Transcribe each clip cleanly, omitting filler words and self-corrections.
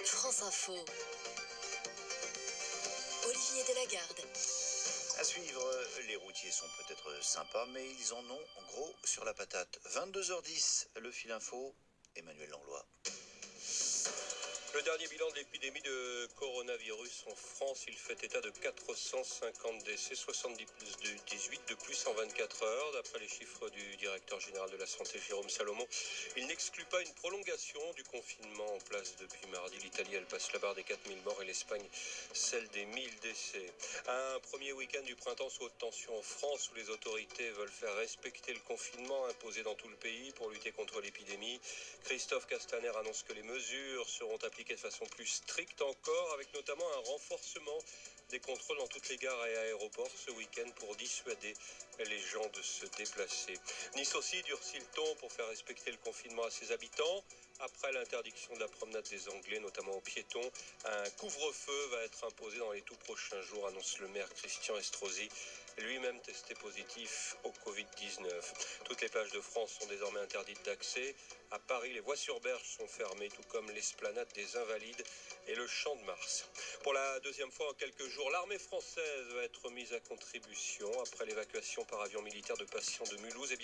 France Info. Olivier Delagarde. À suivre, les routiers sont peut-être sympas, mais ils en ont gros sur la patate. 22h10, le fil info, Emmanuel Langlois. Le dernier bilan de l'épidémie de coronavirus en France, il fait état de 450 décès, 78 de plus en 24 heures. D'après les chiffres du directeur général de la Santé, Jérôme Salomon, il n'exclut pas une prolongation du confinement en place depuis mardi. L'Italie, elle passe la barre des 4000 morts et l'Espagne, celle des 1000 décès. Un premier week-end du printemps sous haute tension en France, où les autorités veulent faire respecter le confinement imposé dans tout le pays pour lutter contre l'épidémie. Christophe Castaner annonce que les mesures seront appliquées de façon plus stricte encore, avec notamment un renforcement des contrôles dans toutes les gares et aéroports ce week-end pour dissuader les gens de se déplacer. Nice aussi durcit le ton pour faire respecter le confinement à ses habitants. Après l'interdiction de la promenade des Anglais, notamment aux piétons, un couvre-feu va être imposé dans les tout prochains jours, annonce le maire Christian Estrosi, lui-même testé positif au Covid-19. Toutes les plages de France sont désormais interdites d'accès. À Paris, les voies sur berge sont fermées, tout comme l'esplanade des Invalides et le Champ de Mars. Pour la deuxième fois en quelques jours, l'armée française va être mise à contribution. Après l'évacuation par avion militaire de patients de Mulhouse,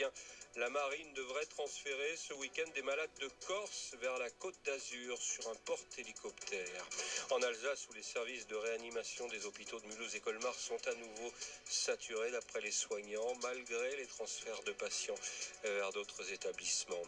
la marine devrait transférer ce week-end des malades de Corse vers la Côte d'Azur sur un porte-hélicoptère. En Alsace, où les services de réanimation des hôpitaux de Mulhouse et Colmar sont à nouveau saturés d'après les soignants, malgré les transferts de patients vers d'autres établissements.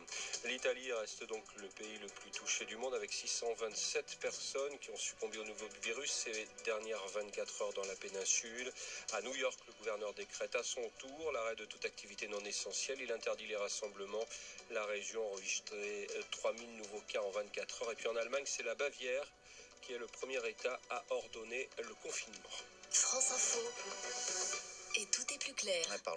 L'Italie reste donc le pays le plus touché du monde, avec 627 personnes qui ont succombé au nouveau virus ces dernières 24 heures dans la péninsule. À New York, le gouverneur décrète à son tour l'arrêt de toute activité non essentielle. Il interdit les rassemblements. La région a enregistré 3000 nouveaux cas en 24 heures. Et puis en Allemagne, c'est la Bavière qui est le premier État à ordonner le confinement. France Info. Et tout est plus clair. Parlons